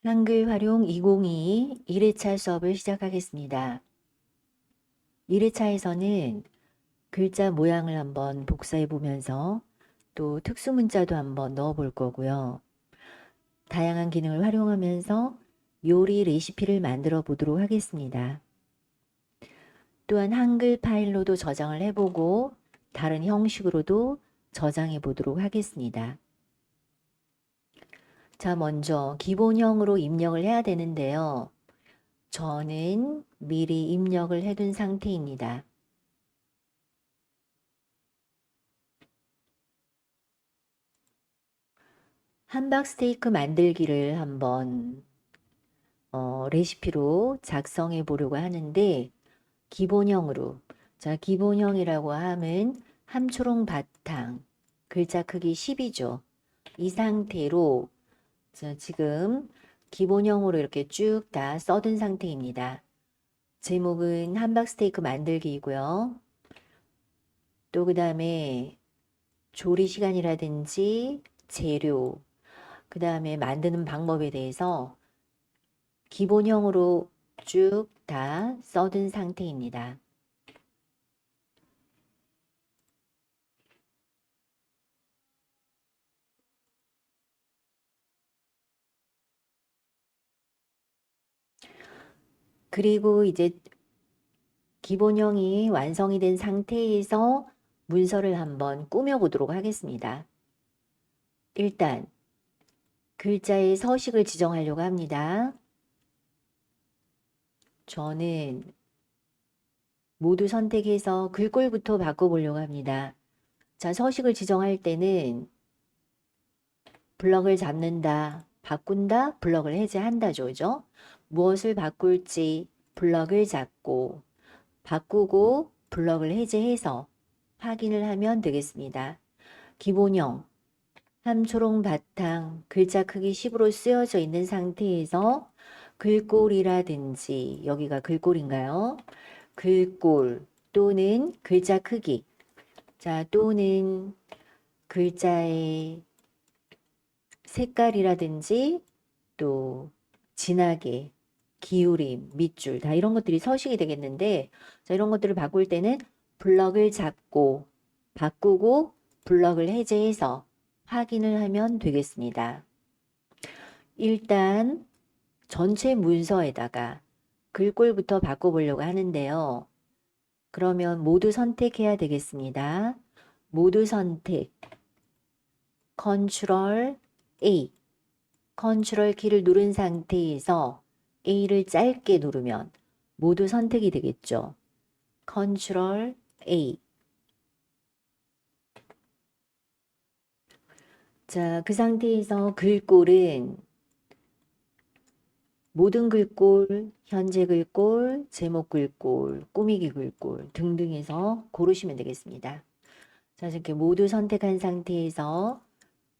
한글 활용 2022 1회차 수업을 시작하겠습니다. 1회차에서는 글자 모양을 한번 복사해 보면서 또 특수 문자도 한번 넣어 볼 거고요. 다양한 기능을 활용하면서 요리 레시피를 만들어 보도록 하겠습니다. 또한 한글 파일로도 저장을 해보고 다른 형식으로도 저장해 보도록 하겠습니다. 자, 먼저 기본형으로 입력을 해야 되는데요. 저는 미리 입력을 해둔 상태입니다. 함박 스테이크 만들기를 한번 레시피로 작성해 보려고 하는데 기본형으로, 자, 기본형이라고 하면 함초롱 바탕, 글자 크기 10이죠. 이 상태로 자, 지금 기본형으로 이렇게 쭉 다 써둔 상태입니다. 제목은 함박 스테이크 만들기이고요. 또 그 다음에 조리 시간이라든지 재료, 그 다음에 만드는 방법에 대해서 기본형으로 쭉 다 써둔 상태입니다. 그리고 이제 기본형이 완성이 된 상태에서 문서를 한번 꾸며보도록 하겠습니다. 일단 글자의 서식을 지정하려고 합니다. 저는 모두 선택해서 글꼴부터 바꿔보려고 합니다. 자, 서식을 지정할 때는 블럭을 잡는다, 바꾼다, 블럭을 해제한다죠. 그죠? 무엇을 바꿀지 블럭을 잡고 바꾸고 블럭을 해제해서 확인을 하면 되겠습니다. 기본형, 함초롱 바탕, 글자 크기 10으로 쓰여져 있는 상태에서 글꼴이라든지 여기가 글꼴인가요? 글꼴 또는 글자 크기, 자, 또는 글자의 색깔이라든지 또 진하게 기울임, 밑줄 다 이런 것들이 서식이 되겠는데 자, 이런 것들을 바꿀 때는 블럭을 잡고 바꾸고 블럭을 해제해서 확인을 하면 되겠습니다. 일단 전체 문서에다가 글꼴부터 바꿔보려고 하는데요. 그러면 모두 선택해야 되겠습니다. 모두 선택 컨트롤 A, 컨트롤 키를 누른 상태에서 A를 짧게 누르면 모두 선택이 되겠죠. 컨트롤 A. 자, 그 상태에서 글꼴은 모든 글꼴, 현재 글꼴, 제목 글꼴, 꾸미기 글꼴 등등 해서 고르시면 되겠습니다. 자, 이렇게 모두 선택한 상태에서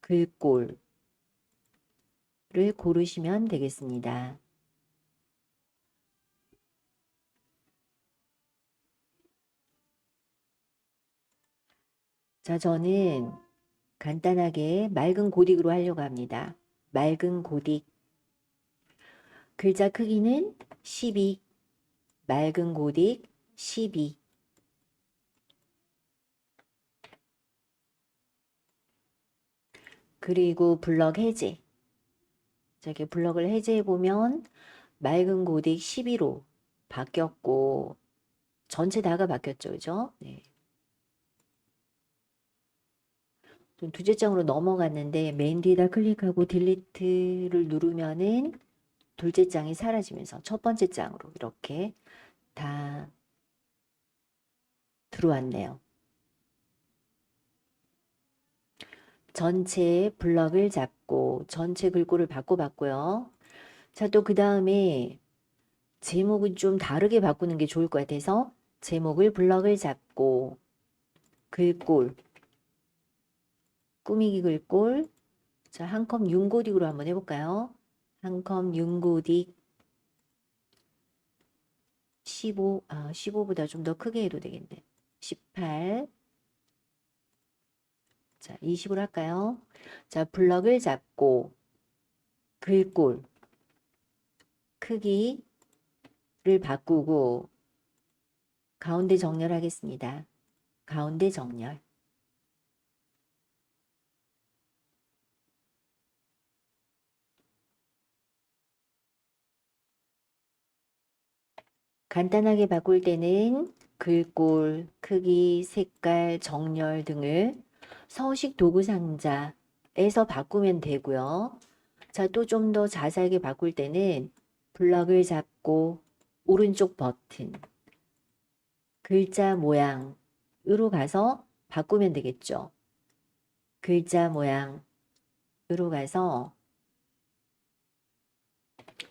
글꼴을 고르시면 되겠습니다. 자, 저는 간단하게 맑은 고딕으로 하려고 합니다. 맑은 고딕. 글자 크기는 12, 맑은 고딕 12. 그리고 블럭 해제. 자, 이렇게 블럭을 해제해 보면 맑은 고딕 12로 바뀌었고 전체 다가 바뀌었죠. 그죠? 네. 좀 두째 장으로 넘어갔는데 맨 뒤에다 클릭하고 딜리트를 누르면은 둘째 장이 사라지면서 첫 번째 장으로 이렇게 다 들어왔네요. 전체 블럭을 잡고 전체 글꼴을 바꿔봤고요. 자, 또 그 다음에 제목은 좀 다르게 바꾸는 게 좋을 것 같아서 제목을 블럭을 잡고 글꼴, 꾸미기 글꼴, 자, 한 컵 윤고딕으로 한번 해볼까요? 한 컵 윤고딕 15, 15보다 좀 더 크게 해도 되겠네. 18, 자, 20으로 할까요? 자, 블럭을 잡고 글꼴, 크기를 바꾸고 가운데 정렬하겠습니다. 가운데 정렬. 간단하게 바꿀 때는 글꼴, 크기, 색깔, 정렬 등을 서식 도구 상자에서 바꾸면 되고요. 자, 또 좀 더 자세하게 바꿀 때는 블럭을 잡고 오른쪽 버튼, 글자 모양으로 가서 바꾸면 되겠죠. 글자 모양으로 가서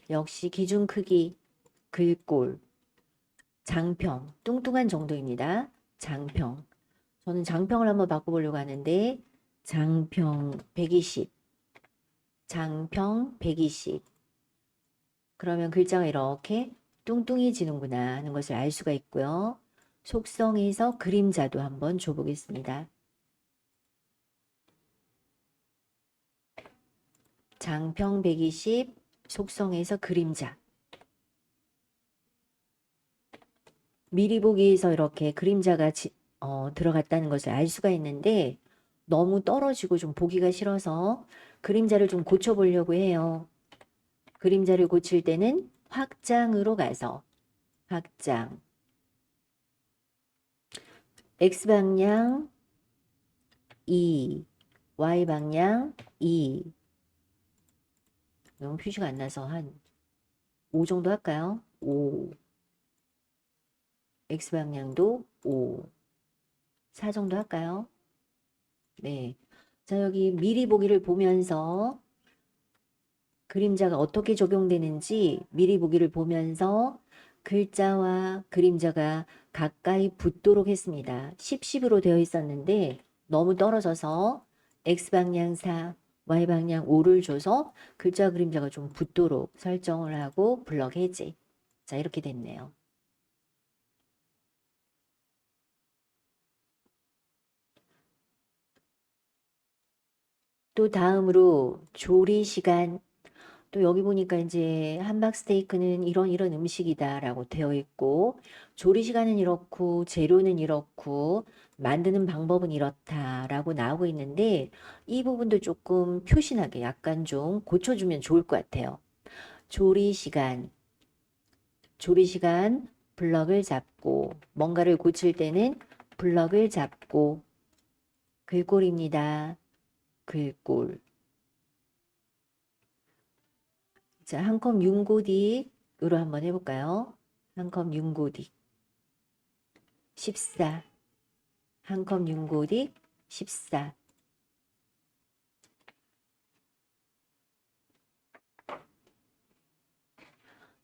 역시 기준 크기, 글꼴, 장평, 뚱뚱한 정도입니다. 장평. 저는 장평을 한번 바꿔보려고 하는데 장평 120, 장평 120. 그러면 글자가 이렇게 뚱뚱해지는구나 하는 것을 알 수가 있고요. 속성에서 그림자도 한번 줘보겠습니다. 장평 120, 속성에서 그림자. 미리 보기에서 이렇게 그림자가 들어갔다는 것을 알 수가 있는데 너무 떨어지고 좀 보기가 싫어서 그림자를 좀 고쳐보려고 해요. 그림자를 고칠 때는 확장으로 가서 확장, X방향 2, Y방향 2. 너무 표시가 안 나서 한 5 정도 할까요? 5. X방향도 5. 4 정도 할까요? 네. 자, 여기 미리 보기를 보면서 그림자가 어떻게 적용되는지 미리 보기를 보면서 글자와 그림자가 가까이 붙도록 했습니다. 10, 10으로 되어 있었는데 너무 떨어져서 X방향 4, Y방향 5를 줘서 글자 그림자가 좀 붙도록 설정을 하고 블럭 해제. 자, 이렇게 됐네요. 또 다음으로 조리 시간. 또 여기 보니까 이제 함박 스테이크는 이런 음식이다라고 되어 있고 조리 시간은 이렇고 재료는 이렇고 만드는 방법은 이렇다라고 나오고 있는데 이 부분도 조금 표신하게 약간 좀 고쳐주면 좋을 것 같아요. 조리 시간, 블럭을 잡고 뭔가를 고칠 때는 블럭을 잡고 글꼴입니다. 글꼴. 자, 한 컵 윤고딕으로 한번 해볼까요? 한 컵 윤고딕 14. 한 컵 윤고딕 14.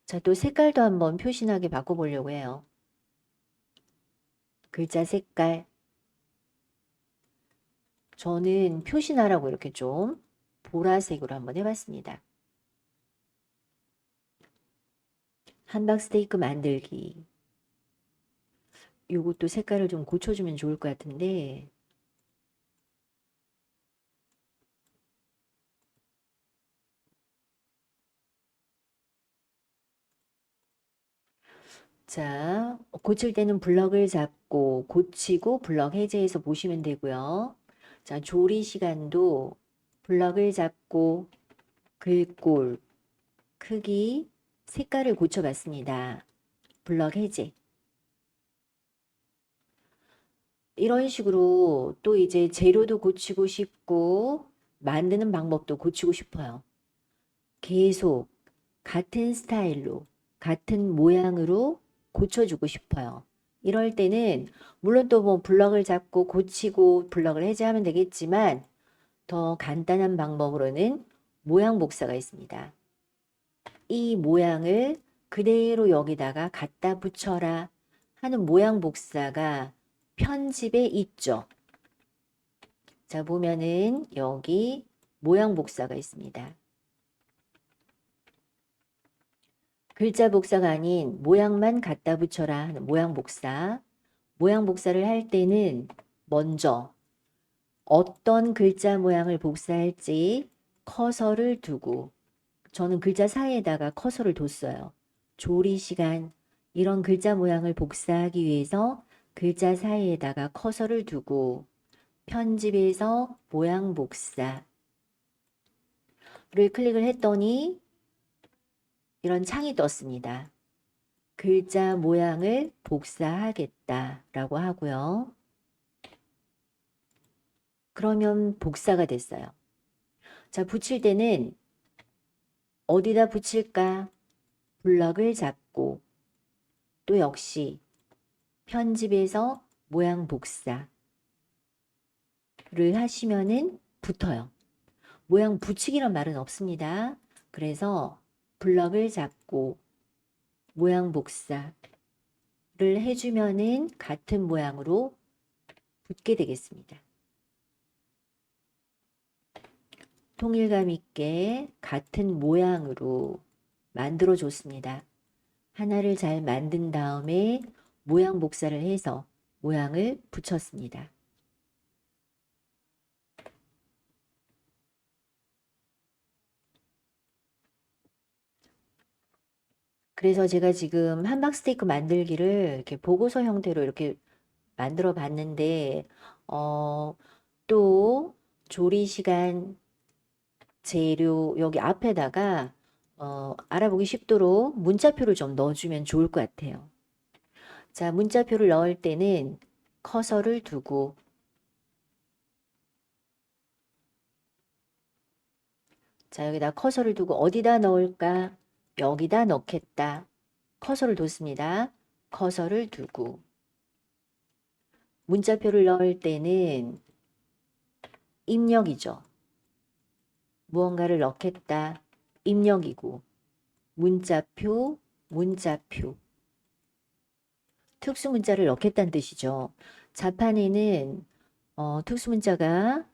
자, 또 색깔도 한번 표신하게 바꿔보려고 해요. 글자 색깔. 저는 표신하라고 이렇게 좀 보라색으로 한번 해봤습니다. 함박 스테이크 만들기. 요것도 색깔을 좀 고쳐주면 좋을 것 같은데 자, 고칠 때는 블럭을 잡고 고치고 블럭 해제해서 보시면 되고요. 자, 조리 시간도 블럭을 잡고 글꼴, 크기, 색깔을 고쳐봤습니다. 블럭 해제. 이런 식으로 또 이제 재료도 고치고 싶고 만드는 방법도 고치고 싶어요. 계속 같은 스타일로 같은 모양으로 고쳐주고 싶어요. 이럴 때는 물론 또 뭐 블럭을 잡고 고치고 블럭을 해제하면 되겠지만 더 간단한 방법으로는 모양 복사가 있습니다. 이 모양을 그대로 여기다가 갖다 붙여라 하는 모양 복사가 편집에 있죠. 자, 보면은 여기 모양 복사가 있습니다. 글자 복사가 아닌 모양만 갖다 붙여라 하는 모양 복사. 모양 복사를 할 때는 먼저 어떤 글자 모양을 복사할지 커서를 두고 저는 글자 사이에다가 커서를 뒀어요. 조리 시간, 이런 글자 모양을 복사하기 위해서 글자 사이에다가 커서를 두고 편집에서 모양 복사를 클릭을 했더니 이런 창이 떴습니다. 글자 모양을 복사하겠다라고 하고요. 그러면 복사가 됐어요. 자, 붙일 때는 어디다 붙일까? 블럭을 잡고 또 역시 편집에서 모양 복사를 하시면은 붙어요. 모양 붙이기란 말은 없습니다. 그래서 블럭을 잡고 모양 복사를 해주면은 같은 모양으로 붙게 되겠습니다. 통일감 있게 같은 모양으로 만들어 줬습니다. 하나를 잘 만든 다음에 모양 복사를 해서 모양을 붙였습니다. 그래서 제가 지금 함박스테이크 만들기를 이렇게 보고서 형태로 이렇게 만들어 봤는데, 또 조리 시간, 재료 여기 앞에다가 알아보기 쉽도록 문자표를 좀 넣어주면 좋을 것 같아요. 자, 문자표를 넣을 때는 커서를 두고 자, 여기다 커서를 두고 어디다 넣을까? 여기다 넣겠다. 커서를 뒀습니다. 커서를 두고 문자표를 넣을 때는 입력이죠. 무언가를 넣겠다. 입력이고 문자표, 문자표. 특수문자를 넣겠다는 뜻이죠. 자판에는 특수문자가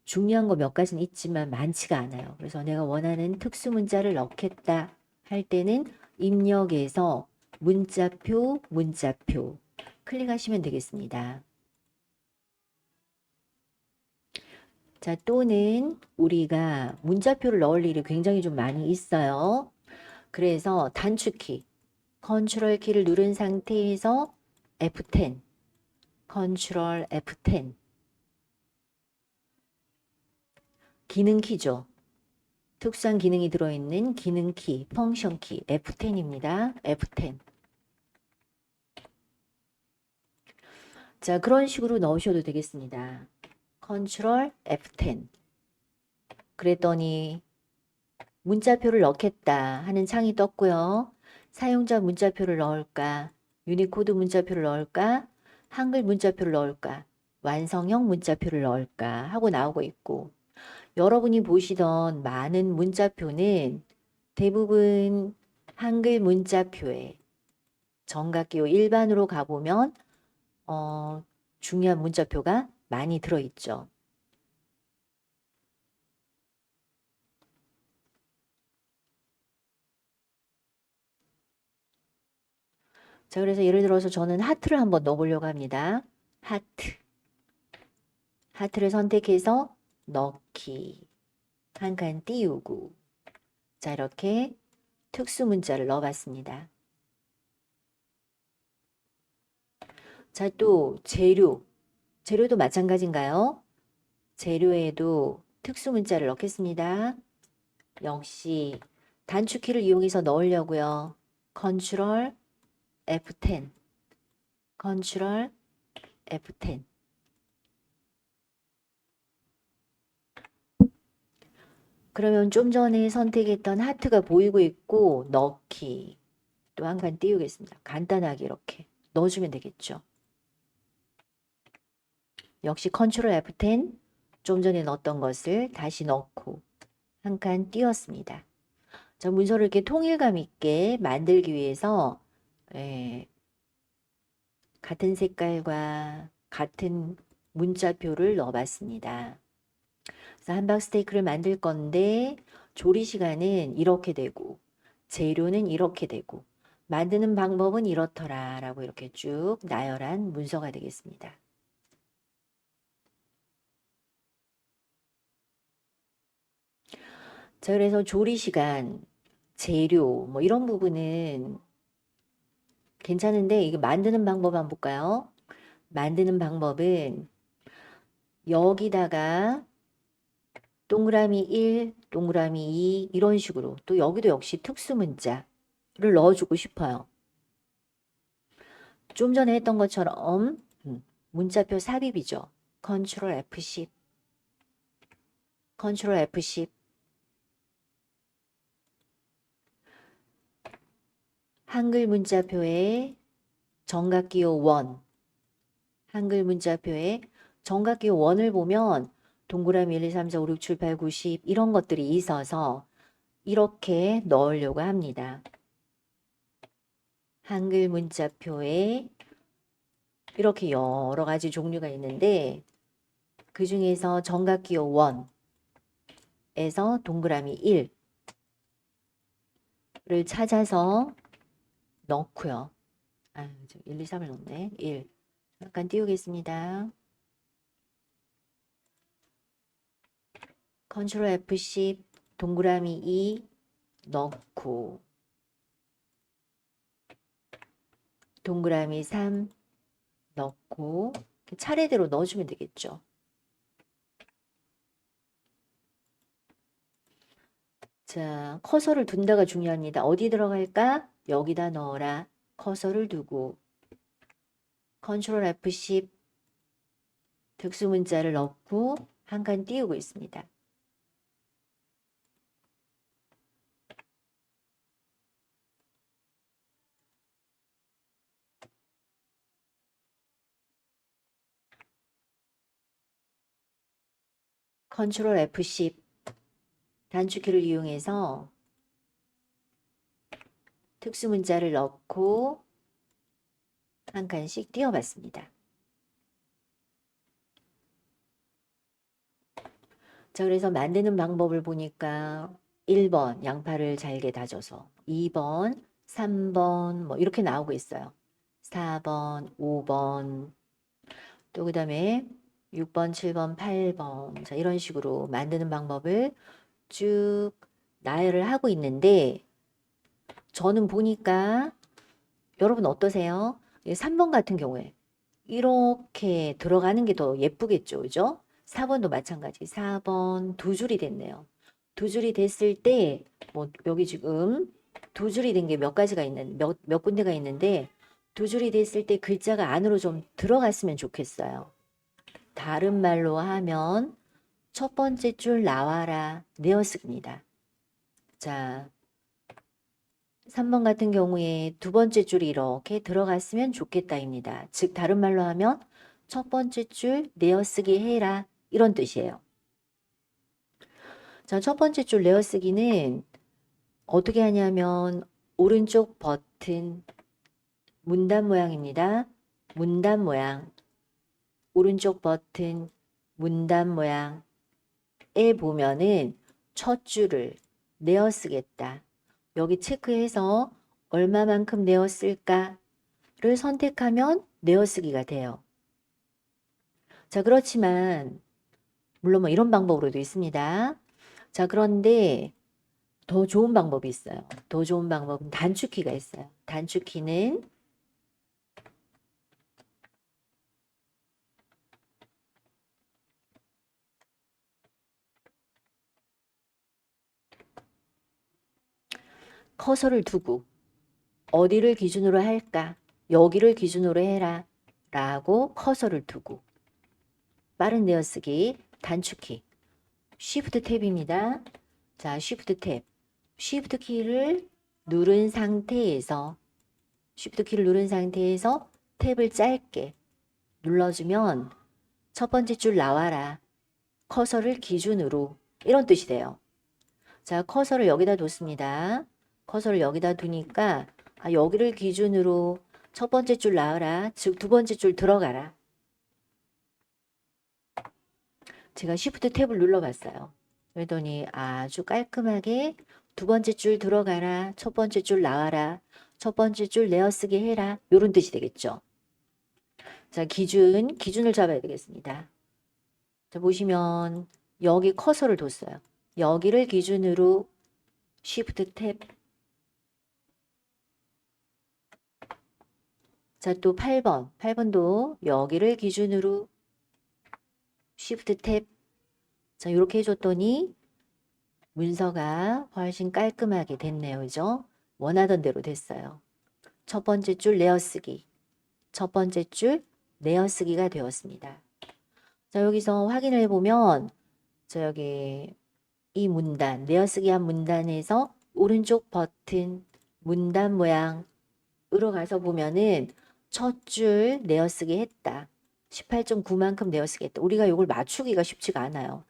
중요한 거 몇 가지는 있지만 많지가 않아요. 그래서 내가 원하는 특수문자를 넣겠다 할 때는 입력에서 문자표, 문자표 클릭하시면 되겠습니다. 자, 또는 우리가 문자표를 넣을 일이 굉장히 좀 많이 있어요. 그래서 단축키, 컨트롤 키를 누른 상태에서 F10, 컨트롤 F10 기능키죠. 특수한 기능이 들어있는 기능키, 펑션키 F10입니다. F10. 자, 그런 식으로 넣으셔도 되겠습니다. 컨트롤 F10. 그랬더니 문자표를 넣겠다 하는 창이 떴고요. 사용자 문자표를 넣을까? 유니코드 문자표를 넣을까? 한글 문자표를 넣을까? 완성형 문자표를 넣을까? 하고 나오고 있고 여러분이 보시던 많은 문자표는 대부분 한글 문자표에 정각기호 일반으로 가보면 중요한 문자표가 많이 들어있죠. 자, 그래서 예를 들어서 저는 하트를 한번 넣어보려고 합니다. 하트. 하트를 선택해서 넣기. 한 칸 띄우고. 자, 이렇게 특수 문자를 넣어봤습니다. 자, 또 재료. 재료도 마찬가지인가요? 재료에도 특수 문자를 넣겠습니다. 역시 단축키를 이용해서 넣으려고요. 컨트롤 F10. 컨트롤 F10. 그러면 좀 전에 선택했던 하트가 보이고 있고 넣기. 또 한 칸 띄우겠습니다. 간단하게 이렇게 넣어주면 되겠죠. 역시 컨트롤 F10 좀 전에 넣었던 것을 다시 넣고 한 칸 띄웠습니다. 자, 문서를 이렇게 통일감 있게 만들기 위해서 같은 색깔과 같은 문자표를 넣어봤습니다. 그래서 함박스테이크를 만들 건데 조리 시간은 이렇게 되고 재료는 이렇게 되고 만드는 방법은 이렇더라 라고 이렇게 쭉 나열한 문서가 되겠습니다. 자, 그래서 조리시간, 재료, 뭐 이런 부분은 괜찮은데, 이게 만드는 방법 한번 볼까요? 만드는 방법은 여기다가 동그라미 1, 동그라미 2 이런 식으로 또 여기도 역시 특수 문자를 넣어주고 싶어요. 좀 전에 했던 것처럼 문자표 삽입이죠. 컨트롤 F10, 컨트롤 F10. 한글 문자표에 정각기호 1, 한글 문자표에 정각기호 1을 보면 동그라미 1, 2, 3, 4, 5, 6, 7, 8, 9, 10 이런 것들이 있어서 이렇게 넣으려고 합니다. 한글 문자표에 이렇게 여러 가지 종류가 있는데 그 중에서 정각기호 1에서 동그라미 1을 찾아서 넣고요. 1, 2, 3을 넣네. 1. 잠깐 띄우겠습니다. 컨트롤 F10 동그라미 2 넣고 동그라미 3 넣고 차례대로 넣어주면 되겠죠. 자, 커서를 둔다가 중요합니다. 어디 들어갈까? 여기다 넣어라. 커서를 두고 컨트롤 F10 특수문자를 넣고 한 칸 띄우고 있습니다. 컨트롤 F10 단축키를 이용해서 특수문자를 넣고 한 칸씩 띄워봤습니다. 자, 그래서 만드는 방법을 보니까 1번 양파를 잘게 다져서 2번, 3번 뭐 이렇게 나오고 있어요. 4번, 5번 또 그 다음에 6번, 7번, 8번 자, 이런 식으로 만드는 방법을 쭉 나열을 하고 있는데 저는 보니까 여러분 어떠세요? 3번 같은 경우에 이렇게 들어가는 게 더 예쁘겠죠. 그죠? 4번도 마찬가지. 4번 두 줄이 됐네요. 두 줄이 됐을 때, 뭐, 여기 지금 두 줄이 된 게 몇 가지가 몇 군데가 있는데, 두 줄이 됐을 때 글자가 안으로 좀 들어갔으면 좋겠어요. 다른 말로 하면, 첫 번째 줄 나와라. 내어쓰기입니다. 자, 3번 같은 경우에 두 번째 줄이 이렇게 들어갔으면 좋겠다입니다. 즉 다른 말로 하면 첫 번째 줄 내어쓰기 해라 이런 뜻이에요. 자, 첫 번째 줄 내어쓰기는 어떻게 하냐면 오른쪽 버튼 문단 모양입니다. 문단 모양 오른쪽 버튼 문단 모양에 보면은 첫 줄을 내어쓰겠다. 여기 체크해서 얼마만큼 내었을까를 선택하면 내어쓰기가 돼요. 자, 그렇지만 물론 뭐 이런 방법으로도 있습니다. 자, 그런데 더 좋은 방법이 있어요. 더 좋은 방법은 단축키가 있어요. 단축키는 커서를 두고 어디를 기준으로 할까? 여기를 기준으로 해라 라고 커서를 두고 빠른 내어쓰기 단축키 Shift 탭입니다. 자, Shift 탭 Shift 키를 누른 상태에서 Shift 키를 누른 상태에서 탭을 짧게 눌러주면 첫 번째 줄 나와라. 커서를 기준으로 이런 뜻이 돼요. 자, 커서를 여기다 뒀습니다. 커서를 여기다 두니까 여기를 기준으로 첫 번째 줄 나와라. 즉 두 번째 줄 들어가라. 제가 Shift 탭을 눌러봤어요. 그랬더니 아주 깔끔하게 두 번째 줄 들어가라. 첫 번째 줄 나와라. 첫 번째 줄 내어쓰기 해라. 이런 뜻이 되겠죠. 자, 기준을 잡아야 되겠습니다. 자, 보시면 여기 커서를 뒀어요. 여기를 기준으로 Shift 탭. 자, 또 8번. 8번도 여기를 기준으로 Shift 탭. 자, 이렇게 해줬더니 문서가 훨씬 깔끔하게 됐네요. 그죠? 원하던 대로 됐어요. 첫 번째 줄 내어쓰기. 첫 번째 줄 내어쓰기가 되었습니다. 자, 여기서 확인을 해보면 저 여기 이 문단, 내어쓰기 한 문단에서 오른쪽 버튼 문단 모양으로 가서 보면은 첫 줄 내어쓰기 했다. 18.9만큼 내어쓰기 했다. 우리가 이걸 맞추기가 쉽지가 않아요.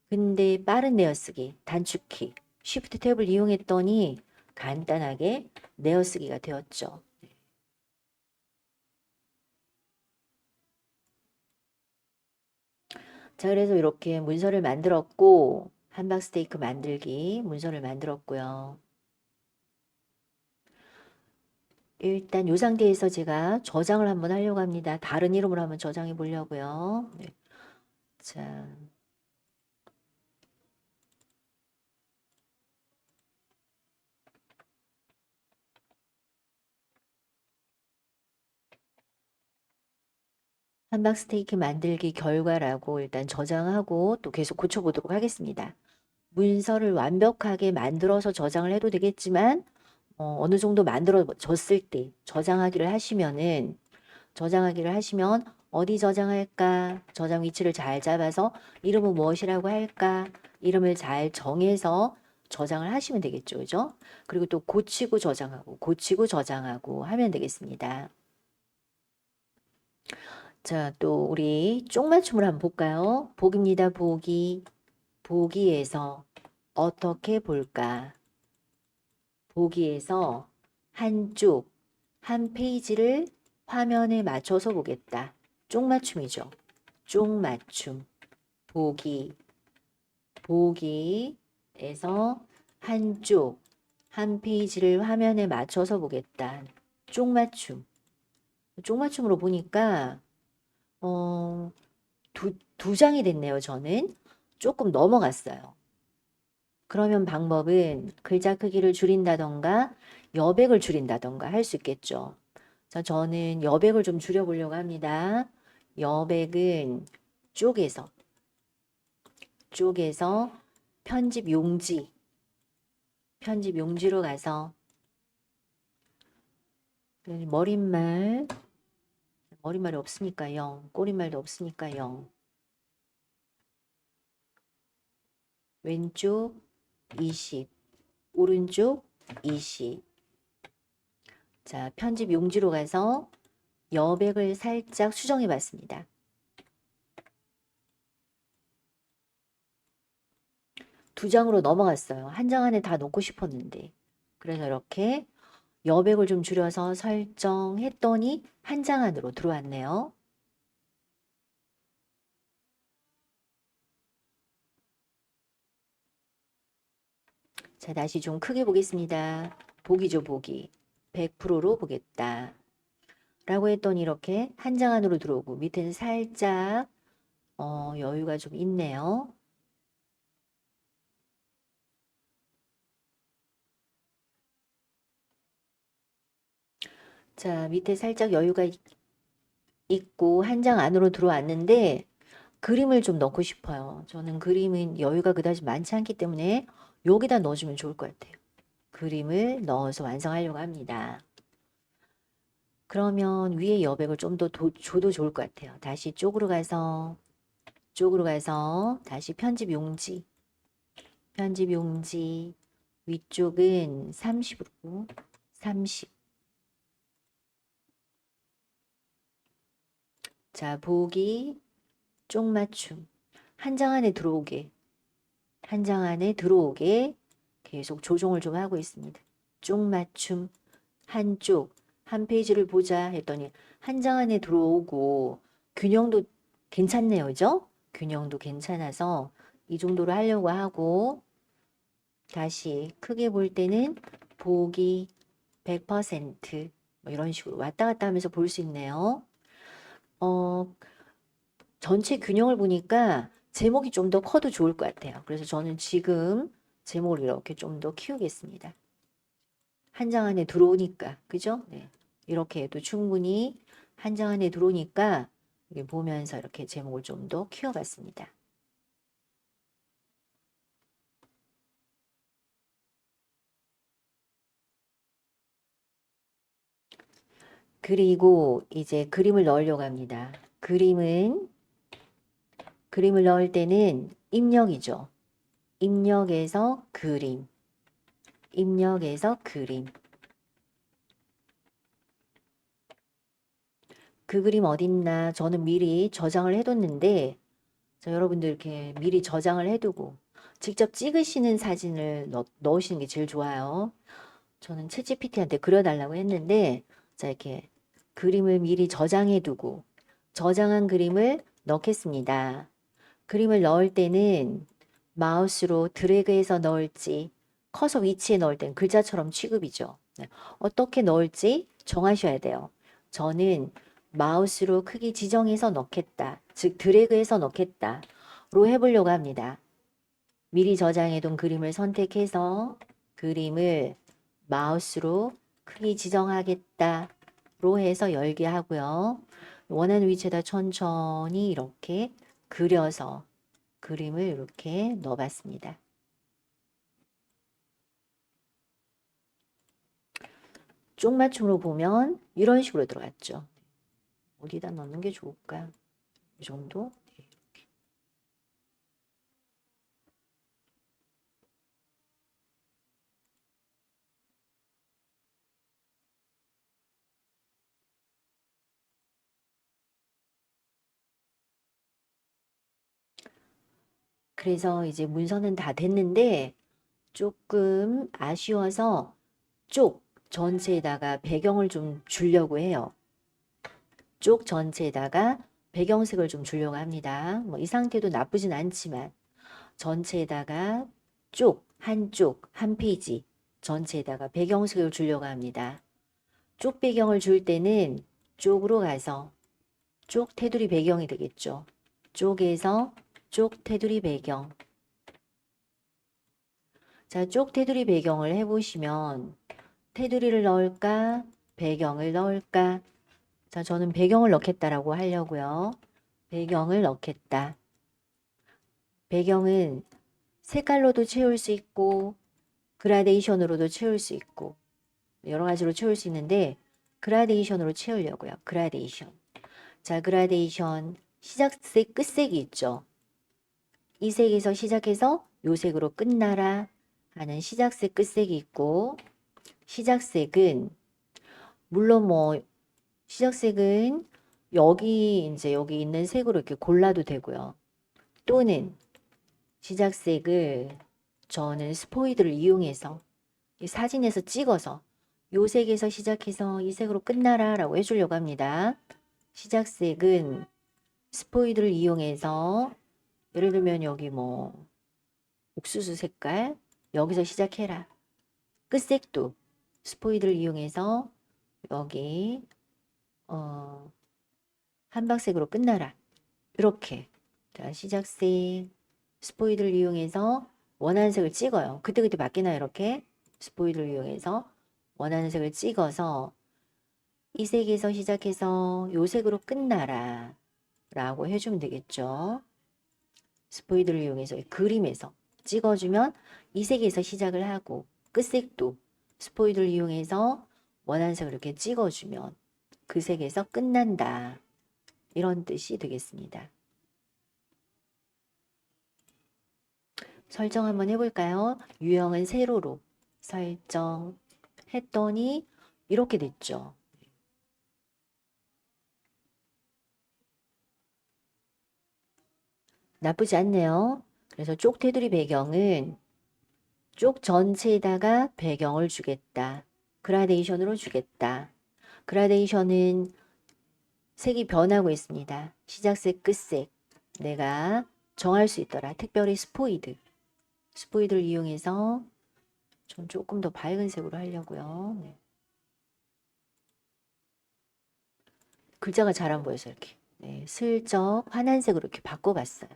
근데 빠른 내어쓰기, 단축키, Shift 탭을 이용했더니 간단하게 내어쓰기가 되었죠. 자, 그래서 이렇게 문서를 만들었고, 함박스테이크 만들기 문서를 만들었고요. 일단 이 상태에서 제가 저장을 한번 하려고 합니다. 다른 이름으로 한번 저장해 보려고요. 네. 자, 함박스테이크 만들기 결과라고 일단 저장하고 또 계속 고쳐보도록 하겠습니다. 문서를 완벽하게 만들어서 저장을 해도 되겠지만 어느 정도 만들어졌을 때 저장하기를 하시면 어디 저장할까? 저장 위치를 잘 잡아서 이름은 무엇이라고 할까? 이름을 잘 정해서 저장을 하시면 되겠죠. 그죠? 그리고 또 고치고 저장하고 하면 되겠습니다. 자, 또 우리 쪽맞춤을 한번 볼까요? 보기입니다. 보기. 보기에서 어떻게 볼까? 보기에서 한쪽, 한 페이지를 화면에 맞춰서 보겠다. 쪽맞춤이죠. 쪽맞춤. 보기. 보기에서 한쪽, 한 페이지를 화면에 맞춰서 보겠다. 쪽맞춤. 쪽맞춤으로 보니까 두 장이 됐네요. 저는 조금 넘어갔어요. 그러면 방법은 글자 크기를 줄인다던가 여백을 줄인다던가 할 수 있겠죠. 자, 저는 여백을 좀 줄여보려고 합니다. 여백은 쪼개서 편집 용지로 가서 머릿말이 없으니까 0, 꼬릿말도 없으니까 0. 왼쪽 20, 오른쪽 20. 자, 편집 용지로 가서 여백을 살짝 수정해 봤습니다. 두 장으로 넘어갔어요. 한 장 안에 다 넣고 싶었는데. 그래서 이렇게 여백을 좀 줄여서 설정했더니 한 장 안으로 들어왔네요. 자, 다시 좀 크게 보겠습니다. 보기죠, 보기. 100%로 보겠다. 라고 했더니 이렇게 한 장 안으로 들어오고 밑에는 살짝 여유가 좀 있네요. 자, 밑에 살짝 여유가 있고 한 장 안으로 들어왔는데 그림을 좀 넣고 싶어요. 저는 그림은 여유가 그다지 많지 않기 때문에 여기다 넣어주면 좋을 것 같아요. 그림을 넣어서 완성하려고 합니다. 그러면 위에 여백을 좀 더 줘도 좋을 것 같아요. 다시 쪽으로 가서 다시 편집 용지 위쪽은 30으로 30. 자, 보기 쪽맞춤 한 장 안에 들어오게 계속 조정을 좀 하고 있습니다. 쪽맞춤 한쪽 한 페이지를 보자 했더니 한 장 안에 들어오고 균형도 괜찮네요. 그죠? 균형도 괜찮아서 이 정도로 하려고 하고 다시 크게 볼 때는 보기 100%뭐 이런 식으로 왔다 갔다 하면서 볼 수 있네요. 전체 균형을 보니까 제목이 좀 더 커도 좋을 것 같아요. 그래서 저는 지금 제목을 이렇게 좀 더 키우겠습니다. 한 장 안에 들어오니까, 그죠? 네. 이렇게 해도 충분히 한 장 안에 들어오니까 이렇게 보면서 이렇게 제목을 좀 더 키워봤습니다. 그리고 이제 그림을 넣으려고 합니다. 그림을 넣을 때는 입력이죠. 입력에서 그림, 입력에서 그림. 그 그림 어딨나 저는 미리 저장을 해뒀는데 자, 여러분들 이렇게 미리 저장을 해두고 직접 찍으시는 사진을 넣으시는 게 제일 좋아요. 저는 챗GPT한테 그려달라고 했는데 자 이렇게 그림을 미리 저장해두고 저장한 그림을 넣겠습니다. 그림을 넣을 때는 마우스로 드래그해서 넣을지 커서 위치에 넣을 때는 글자처럼 취급이죠. 네. 어떻게 넣을지 정하셔야 돼요. 저는 마우스로 크기 지정해서 넣겠다. 즉 드래그해서 넣겠다. 로 해보려고 합니다. 미리 저장해둔 그림을 선택해서 그림을 마우스로 크기 지정하겠다. 로 해서 열게 하고요. 원하는 위치에다 천천히 이렇게 그려서 그림을 이렇게 넣어봤습니다. 쪽맞춤으로 보면 이런 식으로 들어갔죠. 어디다 넣는 게 좋을까? 이 정도? 네. 그래서 이제 문서는 다 됐는데 조금 아쉬워서 쪽 전체에다가 배경을 좀 주려고 해요. 쪽 전체에다가 배경색을 좀 주려고 합니다. 뭐 이 상태도 나쁘진 않지만 전체에다가 한쪽, 한 페이지 전체에다가 배경색을 주려고 합니다. 쪽 배경을 줄 때는 쪽으로 가서 쪽 테두리 배경이 되겠죠. 쪽에서 쪽 테두리 배경. 자, 쪽 테두리 배경을 해보시면 테두리를 넣을까? 배경을 넣을까? 자, 저는 배경을 넣겠다라고 하려고요. 배경을 넣겠다. 배경은 색깔로도 채울 수 있고 그라데이션으로도 채울 수 있고 여러 가지로 채울 수 있는데 그라데이션으로 채우려고요. 그라데이션. 자, 그라데이션 시작색 끝색이 있죠. 이 색에서 시작해서 요 색으로 끝나라 하는 시작색 끝색이 있고 시작색은 물론 뭐 시작색은 여기 있는 색으로 이렇게 골라도 되고요. 또는 시작색을 저는 스포이드를 이용해서 이 사진에서 찍어서 요 색에서 시작해서 이 색으로 끝나라 라고 해주려고 합니다. 시작색은 스포이드를 이용해서 예를 들면 여기 뭐 옥수수 색깔 여기서 시작해라. 끝색도 스포이드를 이용해서 여기 한박색으로 끝나라. 이렇게 자 시작색 스포이드를 이용해서 원하는 색을 찍어요. 그때그때 바뀌나요? 이렇게 스포이드를 이용해서 원하는 색을 찍어서 이 색에서 시작해서 요 색으로 끝나라 라고 해주면 되겠죠. 스포이드를 이용해서 그림에서 찍어주면 이 색에서 시작을 하고 끝색도 스포이드를 이용해서 원하는 색을 이렇게 찍어주면 그 색에서 끝난다. 이런 뜻이 되겠습니다. 설정 한번 해볼까요? 유형은 세로로 설정했더니 이렇게 됐죠. 나쁘지 않네요. 그래서 쪽 테두리 배경은 쪽 전체에다가 배경을 주겠다. 그라데이션으로 주겠다. 그라데이션은 색이 변하고 있습니다. 시작색, 끝색. 내가 정할 수 있더라. 특별히 스포이드를 이용해서 좀 조금 더 밝은 색으로 하려고요. 네. 글자가 잘 안 보여서 이렇게 네, 슬쩍 환한 색으로 이렇게 바꿔봤어요.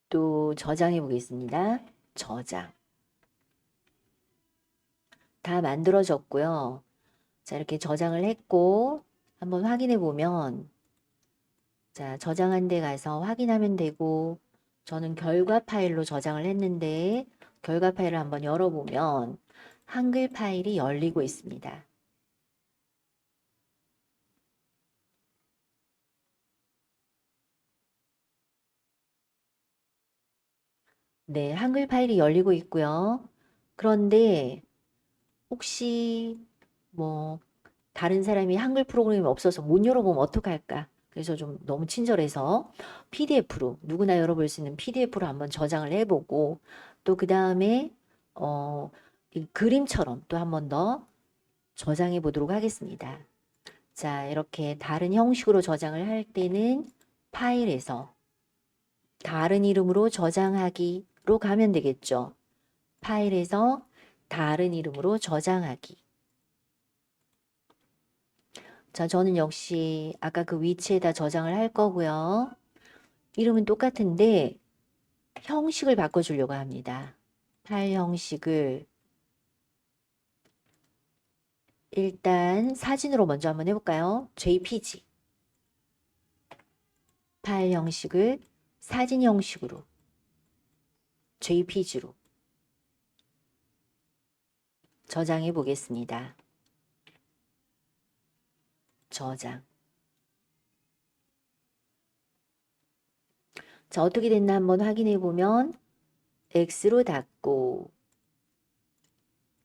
또 저장해 보겠습니다. 저장. 다 만들어졌고요. 자, 이렇게 저장을 했고 한번 확인해 보면 자, 저장한 데 가서 확인하면 되고 저는 결과 파일로 저장을 했는데 결과 파일을 한번 열어보면 한글 파일이 열리고 있습니다. 네, 한글 파일이 열리고 있고요. 그런데 혹시 뭐 다른 사람이 한글 프로그램이 없어서 못 열어보면 어떡할까? 그래서 좀 너무 친절해서 PDF로 누구나 열어볼 수 있는 PDF로 한번 저장을 해보고 또 그 다음에 이 그림처럼 또 한 번 더 저장해 보도록 하겠습니다. 자, 이렇게 다른 형식으로 저장을 할 때는 파일에서 다른 이름으로 저장하기로 가면 되겠죠. 파일에서 다른 이름으로 저장하기. 자, 저는 역시 아까 그 위치에다 저장을 할 거고요. 이름은 똑같은데 형식을 바꿔주려고 합니다. 파일 형식을 일단 사진으로 먼저 한번 해볼까요? JPG. 파일 형식을 사진 형식으로 JPG로 저장해 보겠습니다. 저장. 자, 어떻게 됐나 한번 확인해 보면 X로 닫고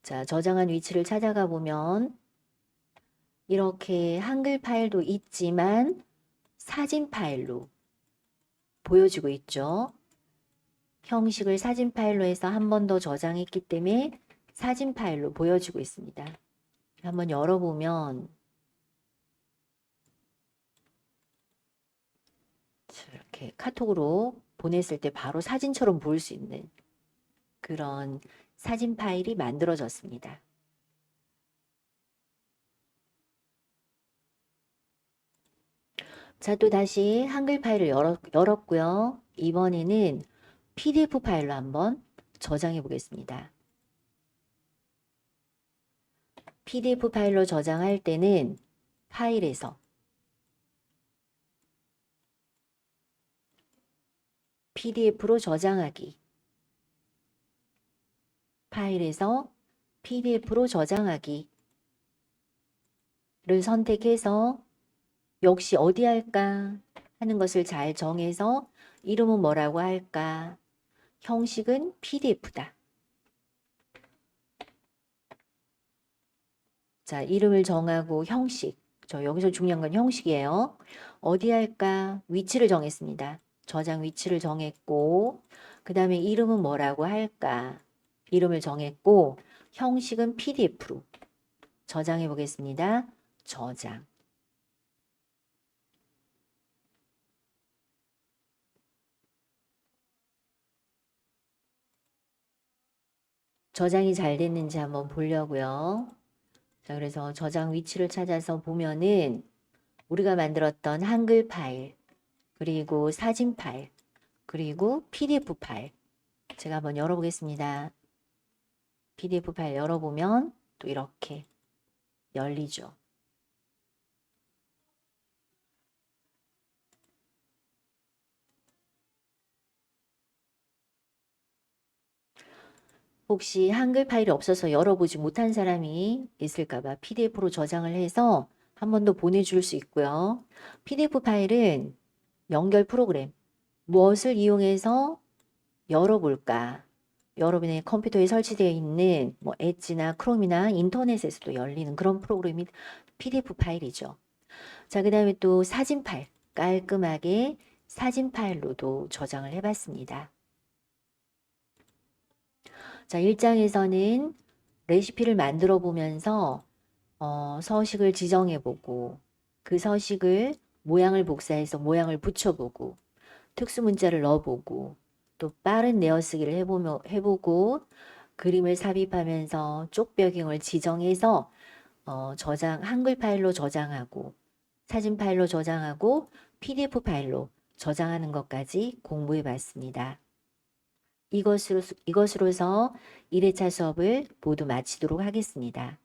자, 저장한 위치를 찾아가 보면 이렇게 한글 파일도 있지만 사진 파일로 보여지고 있죠. 형식을 사진 파일로 해서 한 번 더 저장했기 때문에 사진 파일로 보여지고 있습니다. 한번 열어보면 이렇게 카톡으로 보냈을 때 바로 사진처럼 보일 수 있는 그런 사진 파일이 만들어졌습니다. 자, 또 다시 한글 파일을 열었고요. 이번에는 PDF 파일로 한번 저장해 보겠습니다. PDF 파일로 저장할 때는 파일에서 PDF로 저장하기. 파일에서 PDF로 저장하기를 선택해서 역시 어디 할까 하는 것을 잘 정해서 이름은 뭐라고 할까? 형식은 PDF다. 자, 이름을 정하고 형식. 저 여기서 중요한 건 형식이에요. 어디 할까? 위치를 정했습니다. 저장 위치를 정했고 그 다음에 이름은 뭐라고 할까? 이름을 정했고 형식은 PDF로 저장해 보겠습니다. 저장. 저장이 잘 됐는지 한번 보려고요. 자, 그래서 저장 위치를 찾아서 보면은 우리가 만들었던 한글 파일, 그리고 사진 파일, 그리고 PDF 파일. 제가 한번 열어보겠습니다. PDF 파일 열어보면 또 이렇게 열리죠. 혹시 한글 파일이 없어서 열어보지 못한 사람이 있을까봐 PDF로 저장을 해서 한 번 더 보내줄 수 있고요. PDF 파일은 연결 프로그램, 무엇을 이용해서 열어볼까? 여러분의 컴퓨터에 설치되어 있는 뭐 엣지나 크롬이나 인터넷에서도 열리는 그런 프로그램이 PDF 파일이죠. 자, 그 다음에 또 사진 파일, 깔끔하게 사진 파일로도 저장을 해봤습니다. 자, 1장에서는 레시피를 만들어 보면서 서식을 지정해 보고 그 서식을 모양을 복사해서 모양을 붙여보고 특수 문자를 넣어보고 또 빠른 내어쓰기를 해보고 그림을 삽입하면서 쪽배경을 지정해서 한글 파일로 저장하고 사진 파일로 저장하고 PDF 파일로 저장하는 것까지 공부해 봤습니다. 이것으로서 1회차 수업을 모두 마치도록 하겠습니다.